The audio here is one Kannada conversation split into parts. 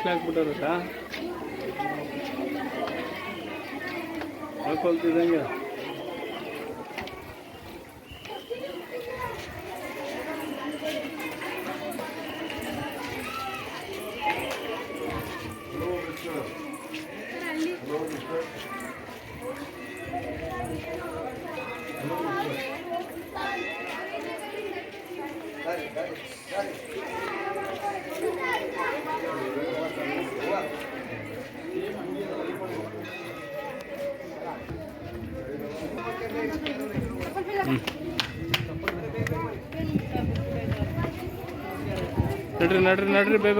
ಹಾಕ್ಬಿಟ್ಟಾರ ಹಾಕೊಳ್ತಿದ್ದಂಗೆ ನಡ್ರಿ ನಡ್ರಿ ನಡ್ರಿ ಬೇಗ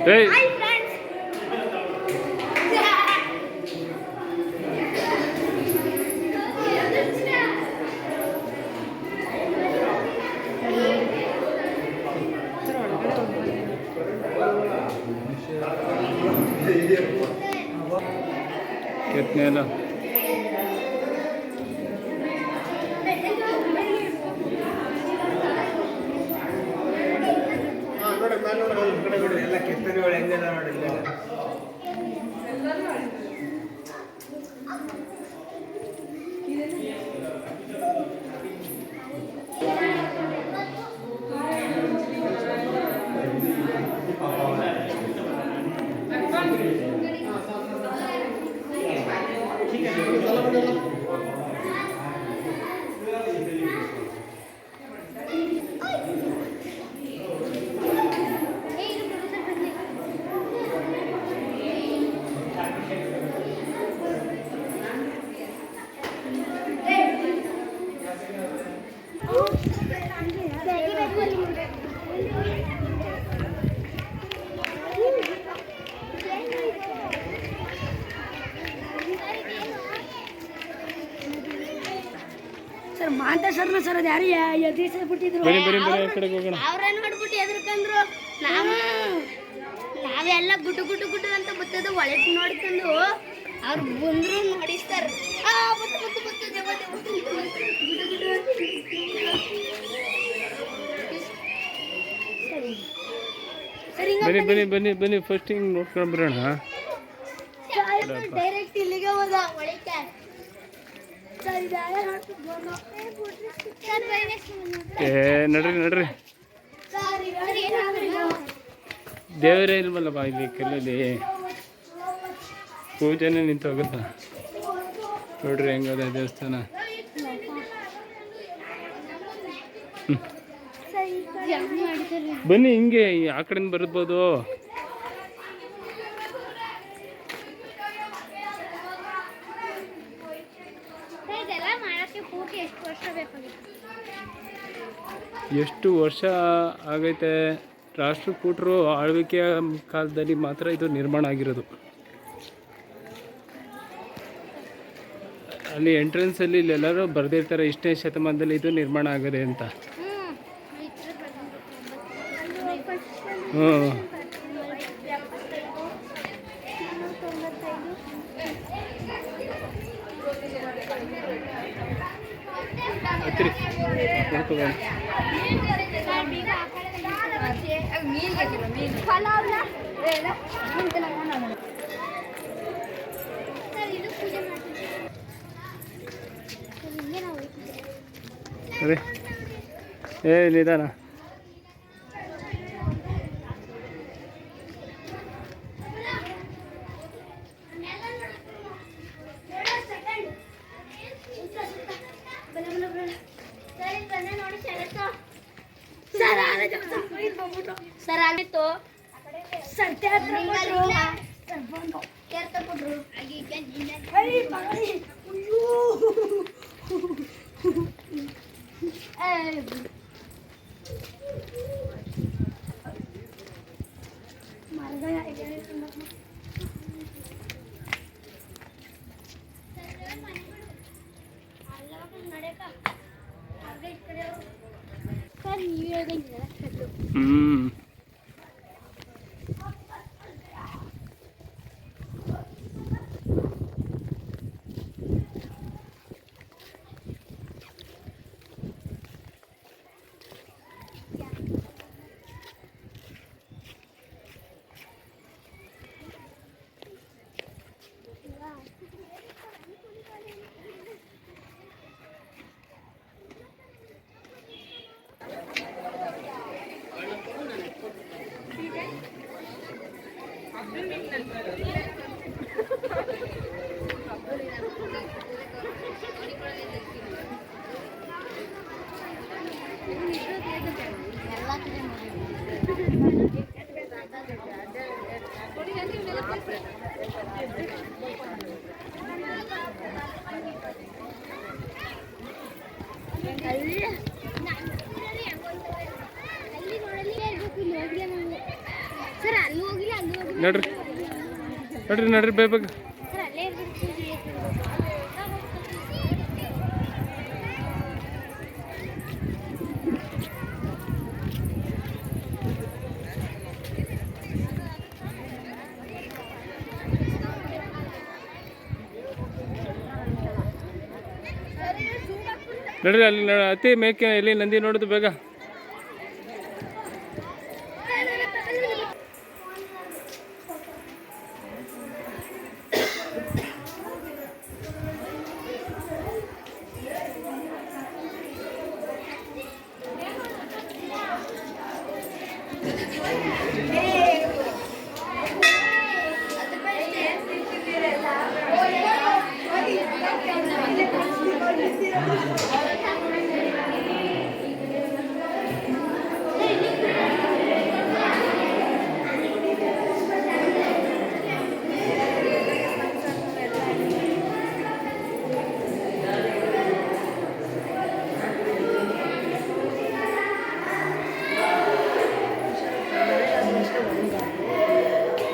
Hey. Hi friends. कितने ना ಎಲ್ಲ ಕೆತ್ತನೆಗಳು ಹೆಂಗೆಲ್ಲ ನೋಡಿಲ್ಲ ಸರ್ ಮಾಂತ ಶರ್ಮ ಸರ್ ಅದು ಯಾರು ಎದುರಿಸ್ಬಿಟ್ಟಿದ್ರು ಅವ್ರೇನು ಮಾಡ್ಬಿಟ್ಟು ಎದುರ್ಕಂದ್ರು ನಾವೆಲ್ಲ ಗುಟ್ಟು ಗುಟ್ಟು ಗುಟ್ಟು ಅಂತ ಬರ್ತದ ಒಳಗೆ ನೋಡ್ಕೊಂಡು ಅವ್ರು ಬಂದ್ರು ನೋಡಿಸ್ತಾರೆ ಬನ್ನಿ ಬನ್ನಿ ಬನ್ನಿ ಬನ್ನಿ ಫಸ್ಟ್ ಹಿಂಗೆ ನೋಡ್ಕೊಂಡು ಬರೋಣ ಡೈರೆಕ್ಟ್ ಇಲ್ಲಿಗೆ ಹೋದ ಒಳಕ್ಕೆ ಏ ನಡ್ರಿ ನಡ್ರಿ ದೇವರೇ ಇಲ್ವಲ್ಲಪ್ಪ ಇಲ್ಲಿ ಕೆಲಲ್ಲಿ ಪೂಜೆನೇ ನಿಂತು ಹೋಗುತ್ತಾ ನೋಡ್ರಿ ಹೆಂಗದ ದೇವಸ್ಥಾನ ಬನ್ನಿ ಹಿಂಗೆ ಆ ಕಡೆಯಿಂದ ಬರ್ಬೋದು ಇದೆಲ್ಲ ಮಾಡಕ್ಕೆ ಪೂರ್ತಿ ಎಷ್ಟು ವರ್ಷ ಬೇಕಾಗಿತ್ತು? ಎಷ್ಟು ವರ್ಷ ಆಗೈತೆ. ರಾಷ್ಟ್ರಕೂಟರು ಆಳ್ವಿಕೆಯ ಕಾಲದಲ್ಲಿ ಮಾತ್ರ ಇದು ನಿರ್ಮಾಣ ಆಗಿರೋದು. ಅಲ್ಲಿ ಎಂಟ್ರೆನ್ಸಲ್ಲಿ ಇಲ್ಲೆಲ್ಲರೂ ಬರೆದಿರ್ತಾರೆ ಇಷ್ಟೇ ಶತಮಾನದಲ್ಲಿ ಇದು ನಿರ್ಮಾಣ ಆಗದೆ ಅಂತ. ಹ್ಞೂ ಹತ್ತಿರಿ ನೋಡ್ಕೊಬೋದು. ಅದೇ ನಿಧಾನ. ಸರ್ ಆಗಿತ್ತು ಸರ್ತೆ ಹತ್ರ ಸರ್ ಅಲ್ಲಿ ಹೋಗಿಲ್ಲ, ಅಲ್ಲಿ ಹೋಗಿಲ್ಲ ನಡ್ರಿ ನಡ್ರಿ ನಡ್ರಿ ಬೇಗ. ಸರ್ ಅಲ್ಲೇ ಇರ್ಬೇಕು. ನಡ್ರಿ ಅಲ್ಲಿ ಅತಿ ಮೇಕೆ ಎಲ್ಲಿ ನಂದಿ ನೋಡೋದು ಬೇಗ.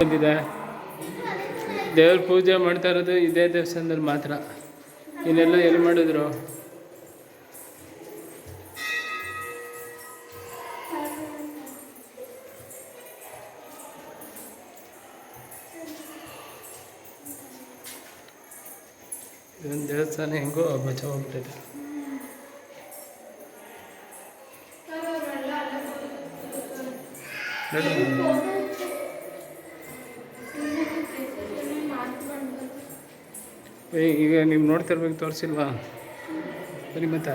ಬಂದಿದೆ. ದೇವ್ರ ಪೂಜೆ ಮಾಡ್ತಾ ಇರೋದು ಇದೇ ದೇವಸ್ಥಾನದಲ್ಲಿ ಮಾತ್ರ. ಇನ್ನೆಲ್ಲ ಎಲ್ಲಿ ಮಾಡಿದ್ರು? ಇದೊಂದು ದೇವಸ್ಥಾನ ಹೆಂಗೋ ಬಚಾವಾಗ್ಬಿಟ್ಟಿದೆ. ಈಗ ನೀವು ನೋಡ್ತಿರ್ಬೇಕು, ತೋರಿಸಿಲ್ವಾ? ಬನ್ನಿ ಮತ್ತೆ.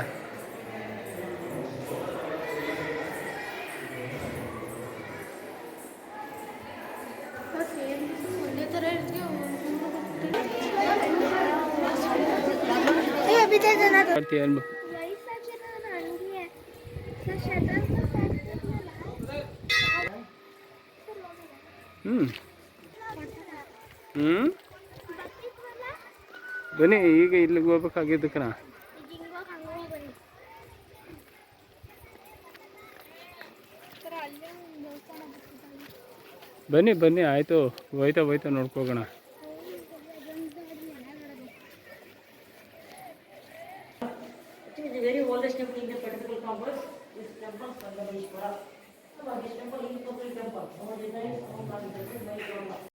ಮಾಡ್ತೀಯ ಅನ್ಬ ಬನ್ನಿ, ಈಗ ಇಲ್ಲಿಗೆ ಹೋಗ್ಬೇಕಾಗಿದ್ದಕ್ಕನ ಅಲ್ಲೇ ಒಂದು ದೇವಸ್ಥಾನ ಬರ್ತಿದ್ದಾವೆ. ಬನ್ನಿ ಬನ್ನಿ ಆಯಿತು, ಹೋಯ್ತಾ ಹೋಯ್ತಾ ನೋಡ್ಕೋಗೋಣ. Actually, the very oldest temple in the Petrical complex is Temple Sangameshwara. So, this temple is a temple. Our design is from